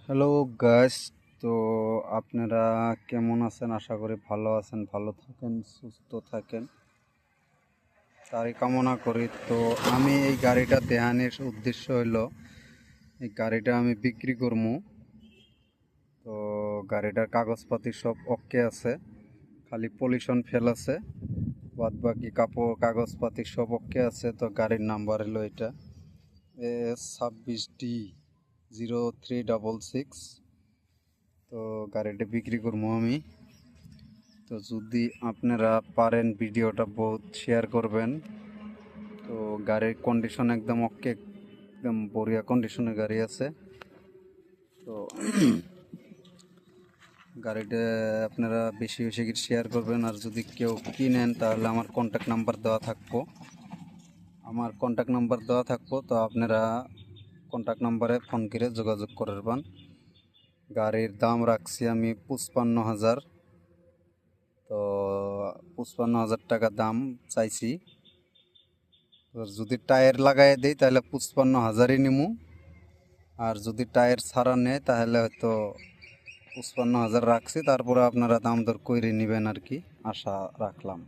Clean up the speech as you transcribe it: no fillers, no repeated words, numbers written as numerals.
Hello guys. তো আপনারা কেমন আছেন? আশা করি ভালো আছেন, ভালো থাকেন, সুস্থ থাকেন, তারই কামনা করি। তো আমি এই গাড়িটা দেহানির উদ্দেশ্য হইলো এই গাড়িটা আমি বিক্রি করবো। তো গাড়িটার কাগজপাতি সব ওকে আছে, খালি পলিউশন ফেল আছে, বাদ বাকি কাগজপাতি সব ওকে আছে। তো গাড়ির নাম্বার হলো এটা S26D0366। তো গাড়িটা বিক্রি করবো আমি। তো যদি আপনারা পারেন ভিডিওটা বহুত শেয়ার করবেন। তো গাড়ির কন্ডিশন একদম ওকে, একদম বড়িয়া কন্ডিশনের গাড়ি আছে। তো গাড়িটা আপনারা বেশি বেশি শেয়ার করবেন। আর যদি কেউ কিনেন তাহলে আমার কন্ট্যাক্ট নাম্বার দেওয়া থাকবো, তো আপনারা কন্ট্যাক্ট নাম্বারে ফোন করে যোগাযোগ করবেন। গাড়ির দাম রাখছি আমি 55,000। তো 55,000 টাকা দাম চাইছি। যদি টায়ার লাগাই দেই তাহলে 55,000ই নিমু, আর যদি টায়ার ছাড়া নেয় তাহলে হয়তো 55,000 রাখছি। তারপরে আপনারা দাম দর কইরে নেবেন আর কি, আশা রাখলাম।